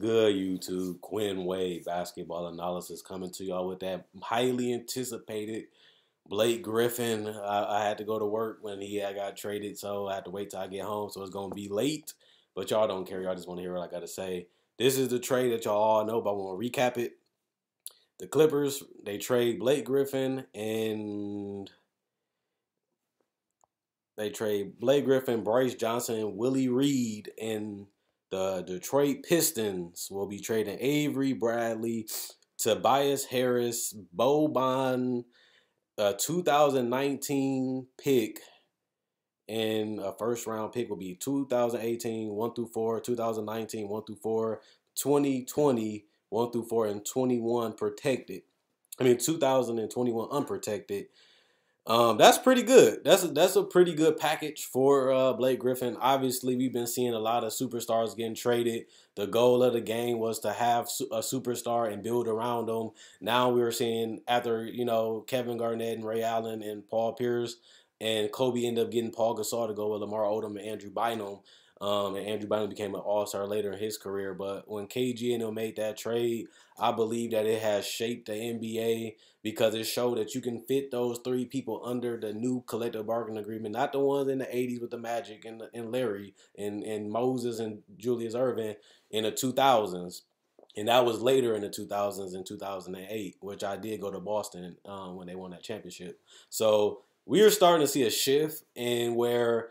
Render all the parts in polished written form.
good, YouTube? Quinn Wade basketball analysis coming to y'all with that highly anticipated Blake Griffin. I had to go to work when I got traded, so I had to wait till I get home. So it's gonna be late, but y'all don't care. Y'all just want to hear what I gotta say. This is the trade that y'all all know, but I want to recap it. The Clippers, they trade Blake Griffin and Bryce Johnson, Willie Reed, and the Detroit Pistons will be trading Avery, Bradley, Tobias Harris, Boban, a 2019 pick, and a first round pick will be 2018 1 through 4, 2019 1 through 4, 2020 1 through 4, and 21 protected. 2021 unprotected. That's pretty good. That's a pretty good package for Blake Griffin. Obviously, we've been seeing a lot of superstars getting traded. The goal of the game was to have a superstar and build around them. Now we're seeing after Kevin Garnett and Ray Allen and Paul Pierce and Kobe ended up getting Paul Gasol to go with Lamar Odom and Andrew Bynum. And Andrew Bynum became an all-star later in his career. But when KG and them made that trade, I believe that it has shaped the NBA because it showed that you can fit those three people under the new collective bargaining agreement, not the ones in the 80s with the Magic and Larry and Moses and Julius Erving in the 2000s. And that was later in the 2000s in 2008, which I did go to Boston when they won that championship. So we are starting to see a shift in where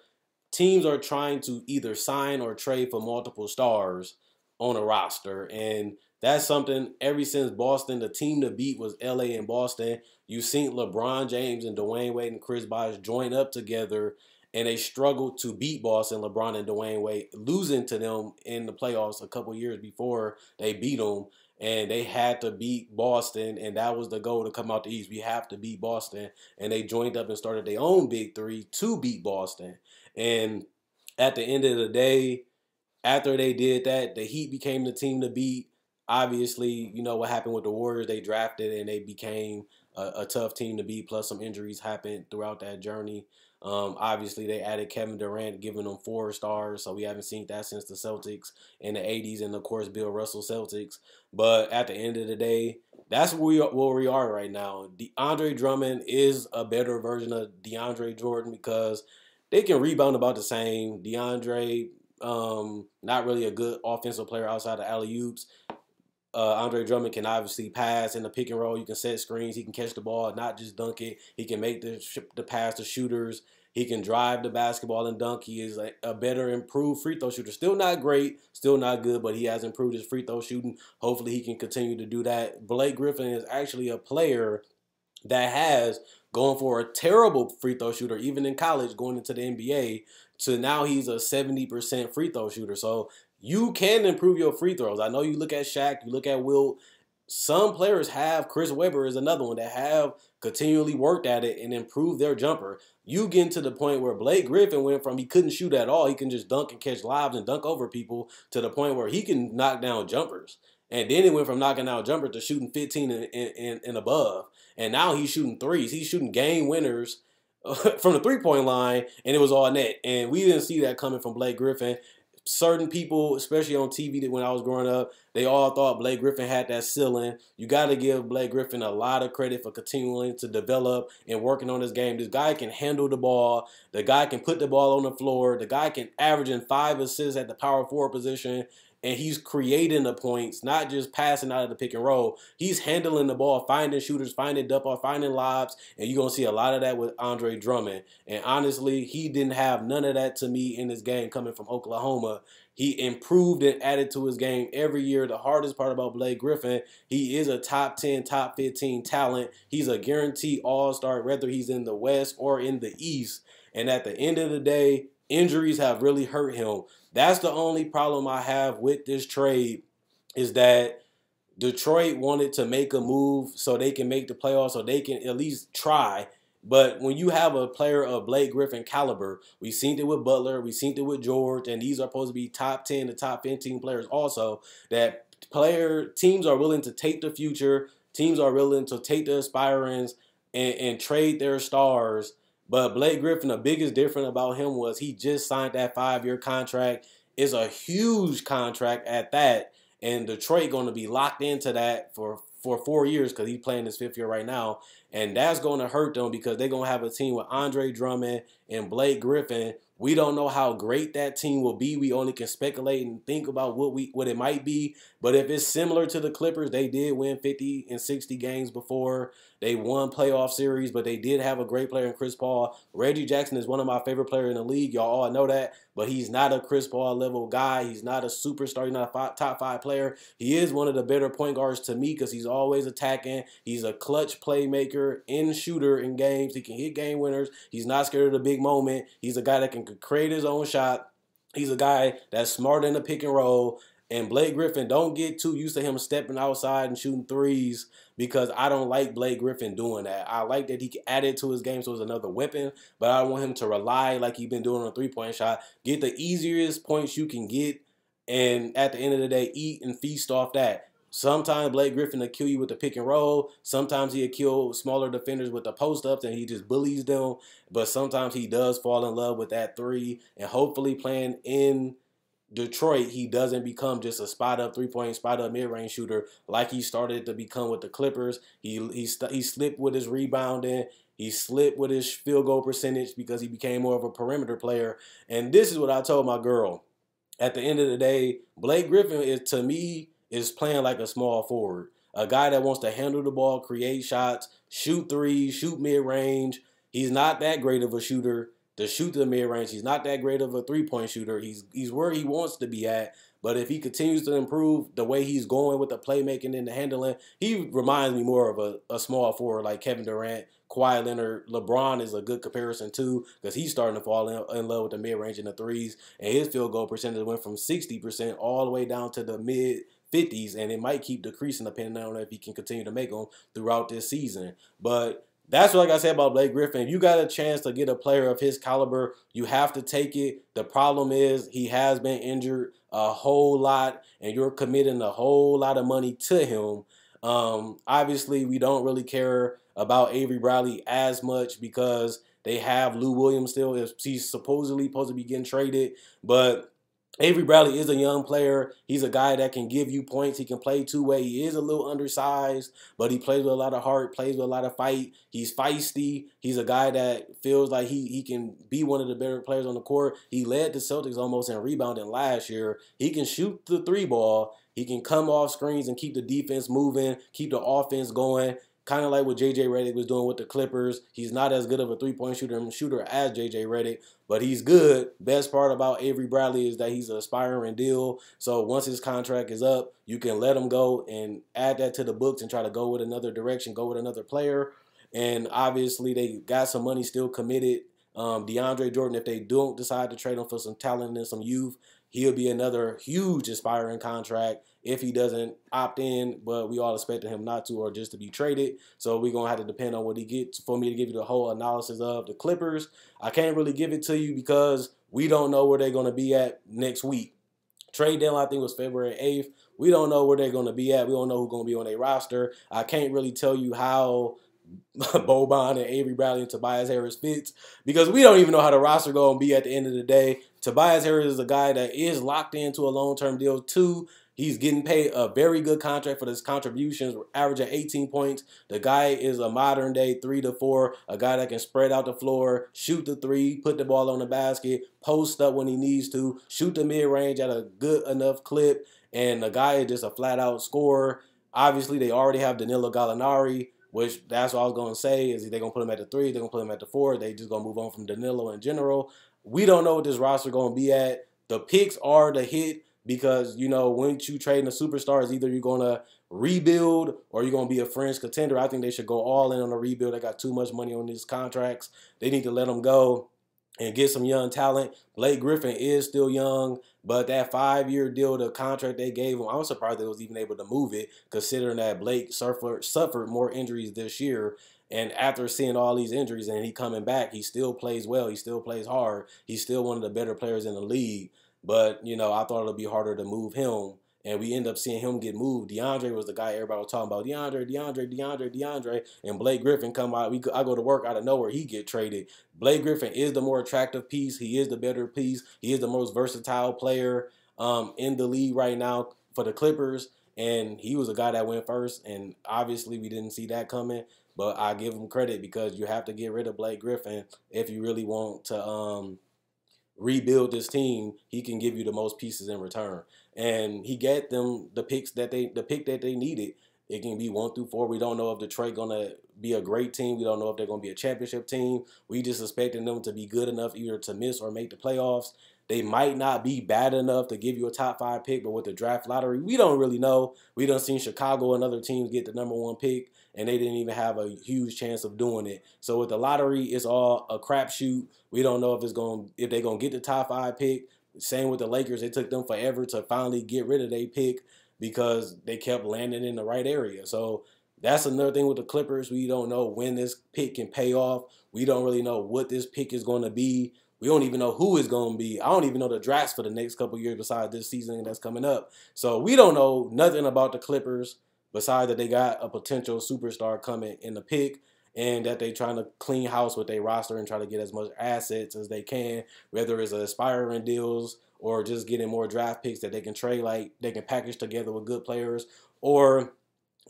teams are trying to either sign or trade for multiple stars on a roster. And that's something ever since Boston, the team to beat was LA and Boston. You've seen LeBron James and Dwayne Wade and Chris Bosh join up together, and they struggled to beat Boston, LeBron and Dwayne Wade, losing to them in the playoffs a couple years before they beat them. And they had to beat Boston, and that was the goal to come out the East. We have to beat Boston. And they joined up and started their own big three to beat Boston. And at the end of the day, after they did that, the Heat became the team to beat. Obviously, you know what happened with the Warriors. They drafted and they became a tough team to beat, plus some injuries happened throughout that journey. Obviously, they added Kevin Durant, giving them 4 stars, so we haven't seen that since the Celtics in the 80s and, of course, Bill Russell Celtics. But at the end of the day, that's where we are right now. DeAndre Drummond is a better version of DeAndre Jordan because they can rebound about the same. DeAndre, not really a good offensive player outside of alley-oops. Andre Drummond can obviously pass in the pick and roll. You can set screens. He can catch the ball, not just dunk it. He can make the pass to shooters. He can drive the basketball and dunk. He is a better, improved free throw shooter. Still not great, still not good, but he has improved his free throw shooting. Hopefully he can continue to do that. Blake Griffin is actually a player that has gone for a terrible free throw shooter, even in college, going into the NBA, to now he's a 70% free throw shooter. So you can improve your free throws. I know you look at Shaq, you look at Wilt. Some players have, Chris Webber is another one, that have continually worked at it and improved their jumper. You get to the point where Blake Griffin went from he couldn't shoot at all, he can just dunk and catch lobs and dunk over people, to the point where he can knock down jumpers. And then it went from knocking out jumpers to shooting 15 and above. And now he's shooting threes. He's shooting game winners from the three-point line, and it was all net. And we didn't see that coming from Blake Griffin. Certain people, especially on TV when I was growing up, they all thought Blake Griffin had that ceiling. You got to give Blake Griffin a lot of credit for continuing to develop and working on his game. This guy can handle the ball. The guy can put the ball on the floor. The guy can average in 5 assists at the power forward position. And he's creating the points, not just passing out of the pick and roll. He's handling the ball, finding shooters, finding dump-off, finding lobs, and you're going to see a lot of that with Andre Drummond. And honestly, he didn't have none of that to me in this game coming from Oklahoma. He improved and added to his game every year. The hardest part about Blake Griffin, he is a top 10, top 15 talent. He's a guaranteed all-star, whether he's in the West or in the East. And at the end of the day, injuries have really hurt him. That's the only problem I have with this trade, is that Detroit wanted to make a move so they can make the playoffs, so they can at least try. But when you have a player of Blake Griffin caliber, we've seen it with Butler, we've seen it with George, and these are supposed to be top 10 to top 15 players also, that teams are willing to take the future, teams are willing to take the aspirants and trade their stars. But Blake Griffin, the biggest difference about him was he just signed that 5-year contract. It's a huge contract at that. and Detroit going to be locked into that for 4 years because he's playing his 5th year right now, and that's going to hurt them because they're going to have a team with Andre Drummond and Blake Griffin. We don't know how great that team will be. We only can speculate and think about what it might be. But if it's similar to the Clippers, they did win 50 and 60 games before. They won playoff series, but they did have a great player in Chris Paul. Reggie Jackson is one of my favorite players in the league. Y'all all know that. But he's not a Chris Paul level guy. He's not a superstar. He's not a top 5 player. He is one of the better point guards to me because he's always attacking. He's a clutch playmaker and shooter in games. He can hit game winners. He's not scared of the big moment. He's a guy that can create his own shot. He's a guy that's smart in the pick and roll. And Blake Griffin, don't get too used to him stepping outside and shooting threes because I don't like Blake Griffin doing that. I like that he can add it to his game so it's another weapon, but I don't want him to rely like he's been doing on a three-point shot. Get the easiest points you can get, and at the end of the day, eat and feast off that. Sometimes Blake Griffin will kill you with the pick and roll. Sometimes he'll kill smaller defenders with the post-ups and he just bullies them. But sometimes he does fall in love with that three, and hopefully playing in Detroit, he doesn't become just a spot-up three-point, spot-up mid-range shooter like he started to become with the Clippers. He slipped with his rebounding. He slipped with his field goal percentage because he became more of a perimeter player. And this is what I told my girl. At the end of the day, Blake Griffin, to me, is playing like a small forward. A guy that wants to handle the ball, create shots, shoot threes, shoot mid-range. He's not that great of a shooter to shoot to the mid-range. He's not that great of a three-point shooter. He's where he wants to be at. But if he continues to improve the way he's going with the playmaking and the handling, he reminds me more of a small forward like Kevin Durant, Kawhi Leonard. LeBron is a good comparison too because he's starting to fall in love with the mid-range and the threes. And his field goal percentage went from 60% all the way down to the mid-50s. And it might keep decreasing depending on if he can continue to make them throughout this season. But that's what I said about Blake Griffin. If you got a chance to get a player of his caliber, you have to take it. The problem is he has been injured a whole lot, and you're committing a whole lot of money to him. Obviously, we don't really care about Avery Bradley as much because they have Lou Williams still. He's supposedly supposed to be getting traded, but Avery Bradley is a young player. He's a guy that can give you points. He can play two-way. He is a little undersized, but he plays with a lot of heart, plays with a lot of fight. He's feisty. He's a guy that feels like he can be one of the better players on the court. He led the Celtics almost in rebounding last year. He can shoot the three ball. He can come off screens and keep the defense moving, keep the offense going. Kind of like what J.J. Redick was doing with the Clippers. He's not as good of a three-point shooter as J.J. Redick, but he's good. Best part about Avery Bradley is that he's an aspiring deal. So once his contract is up, you can let him go and add that to the books and try to go with another direction, go with another player. And obviously they got some money still committed. DeAndre Jordan, if they don't decide to trade him for some talent and some youth, he'll be another huge aspiring contract if he doesn't opt in, but we all expected him not to or just to be traded. So we're going to have to depend on what he gets for me to give you the whole analysis of the Clippers. I can't really give it to you because we don't know where they're going to be at next week. Trade deadline, I think, was February 8th. We don't know where they're going to be at. We don't know who's going to be on their roster. I can't really tell you how Boban and Avery Bradley and Tobias Harris fits because we don't even know how the roster going to be at the end of the day. Tobias Harris is a guy that is locked into a long-term deal too. He's getting paid a very good contract for his contributions, averaging 18 points. The guy is a modern-day 3 to 4, a guy that can spread out the floor, shoot the three, put the ball on the basket, post up when he needs to, shoot the mid-range at a good enough clip, and the guy is just a flat-out scorer. Obviously, they already have Danilo Gallinari, which that's what I was going to say, is they're going to put him at the 3, they're going to put him at the 4, they just going to move on from Danilo in general. We don't know what this roster going to be at. The picks are the hit. Because, you know, once you trade in a superstar, it's either you're going to rebuild or you're going to be a fringe contender. I think they should go all in on a rebuild. They got too much money on these contracts. They need to let them go and get some young talent. Blake Griffin is still young, but that 5-year deal, the contract they gave him, I'm surprised they was even able to move it, considering that Blake suffered more injuries this year. And after seeing all these injuries and he coming back, he still plays well. He still plays hard. He's still one of the better players in the league. But, you know, I thought it would be harder to move him. And we end up seeing him get moved. DeAndre was the guy everybody was talking about. DeAndre. And Blake Griffin come out. I go to work out of nowhere. He get traded. Blake Griffin is the more attractive piece. He is the better piece. He is the most versatile player in the league right now. for the Clippers, and he was a guy that went first, and obviously we didn't see that coming. But I give him credit because you have to get rid of Blake Griffin if you really want to rebuild this team. He can give you the most pieces in return, and he got them the pick that they needed. It can be 1 through 4. We don't know if Detroit gonna be a great team. We don't know if they're gonna be a championship team. We just expecting them to be good enough either to miss or make the playoffs. They might not be bad enough to give you a top 5 pick, but with the draft lottery, we don't really know. We done seen Chicago and other teams get the #1 pick, and they didn't even have a huge chance of doing it. So with the lottery, it's all a crapshoot. We don't know if they're gonna get the top 5 pick. Same with the Lakers. It took them forever to finally get rid of their pick because they kept landing in the right area. So that's another thing with the Clippers. We don't know when this pick can pay off. We don't really know what this pick is going to be. We don't even know who it's going to be. I don't even know the drafts for the next couple of years besides this season that's coming up. So we don't know nothing about the Clippers besides that they got a potential superstar coming in the pick and that they trying to clean house with their roster and try to get as much assets as they can, whether it's aspiring deals or just getting more draft picks that they can trade, like they can package together with good players, or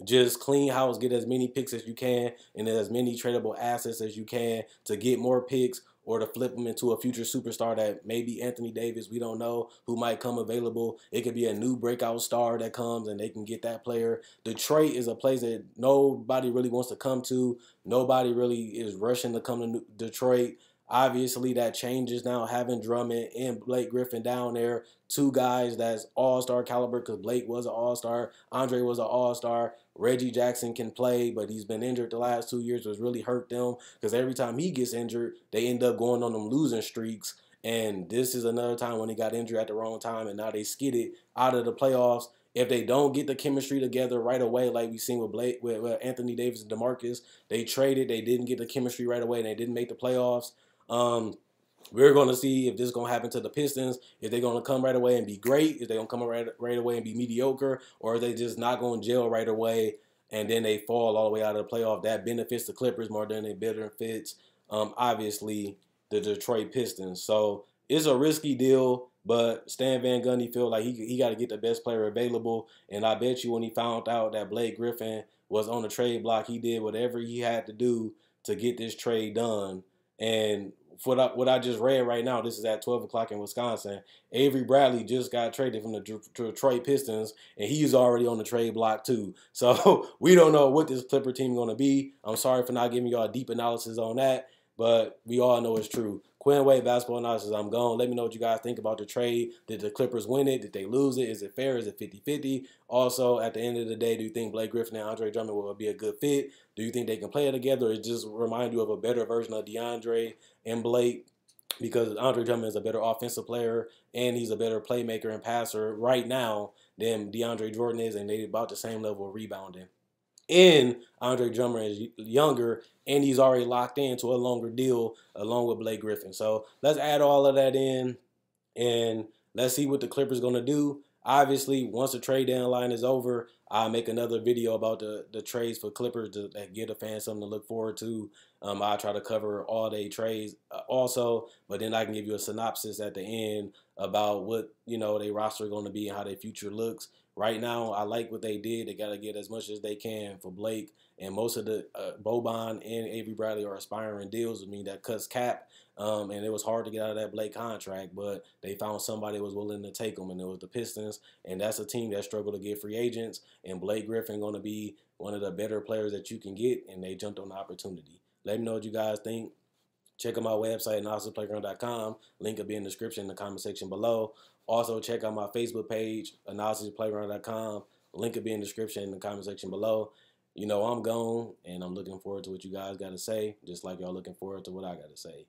just clean house, get as many picks as you can and as many tradable assets as you can to get more picks or to flip them into a future superstar that maybe Anthony Davis, we don't know, who might come available. It could be a new breakout star that comes and they can get that player. Detroit is a place that nobody really wants to come to. Nobody really is rushing to come to Detroit. Obviously, that changes now, having Drummond and Blake Griffin down there. 2 guys that's all-star caliber because Blake was an all-star. Andre was an all-star. Reggie Jackson can play, but he's been injured the last 2 years, which really hurt them because every time he gets injured, they end up going on them losing streaks. And this is another time when he got injured at the wrong time, and now they skidded out of the playoffs. If they don't get the chemistry together right away, like we seen with Anthony Davis and DeMarcus, they traded, they didn't get the chemistry right away, and they didn't make the playoffs. We're going to see if this is going to happen to the Pistons, if they're going to come right away and be great, if they're going to come right away and be mediocre, or if they just not going to gel right away and then they fall all the way out of the playoff. That benefits the Clippers more than it benefits, obviously, the Detroit Pistons. So it's a risky deal, but Stan Van Gundy feel like he got to get the best player available. And I bet you when he found out that Blake Griffin was on the trade block, he did whatever he had to do to get this trade done. And for what I just read right now, this is at 12 o'clock in Wisconsin. Avery Bradley just got traded from the Detroit Pistons, and he's already on the trade block too. So we don't know what this Clipper team is going to be. I'm sorry for not giving y'all a deep analysis on that, but we all know it's true. Quinn Wade Basketball Analysis, I'm gone. Let me know what you guys think about the trade. Did the Clippers win it? Did they lose it? Is it fair? Is it 50-50? Also, at the end of the day, do you think Blake Griffin and Andre Drummond will be a good fit? Do you think they can play it together? It just remind you of a better version of DeAndre and Blake, because Andre Drummond is a better offensive player and he's a better playmaker and passer right now than DeAndre Jordan is, and they're about the same level of rebounding. And Andre Drummond is younger, and he's already locked into a longer deal along with Blake Griffin. So let's add all of that in, and let's see what the Clippers going to do. Obviously, once the trade deadline is over, I'll make another video about the trades for Clippers to give the fans something to look forward to. I'll try to cover all day trades also, but then I can give you a synopsis at the end about what, their roster is going to be and how their future looks. Right now, I like what they did. They got to get as much as they can for Blake. And most of the Boban and Avery Bradley are aspiring deals. I mean, that cuts cap. And it was hard to get out of that Blake contract, but they found somebody that was willing to take them, and it was the Pistons. And that's a team that struggled to get free agents. And Blake Griffin going to be one of the better players that you can get, and they jumped on the opportunity. Let me know what you guys think. Check out my website, analysisplayground.com. Link will be in the description in the comment section below. Also, check out my Facebook page, analysisplayground.com. Link will be in the description in the comment section below. I'm gone, and I'm looking forward to what you guys got to say, just like y'all looking forward to what I got to say.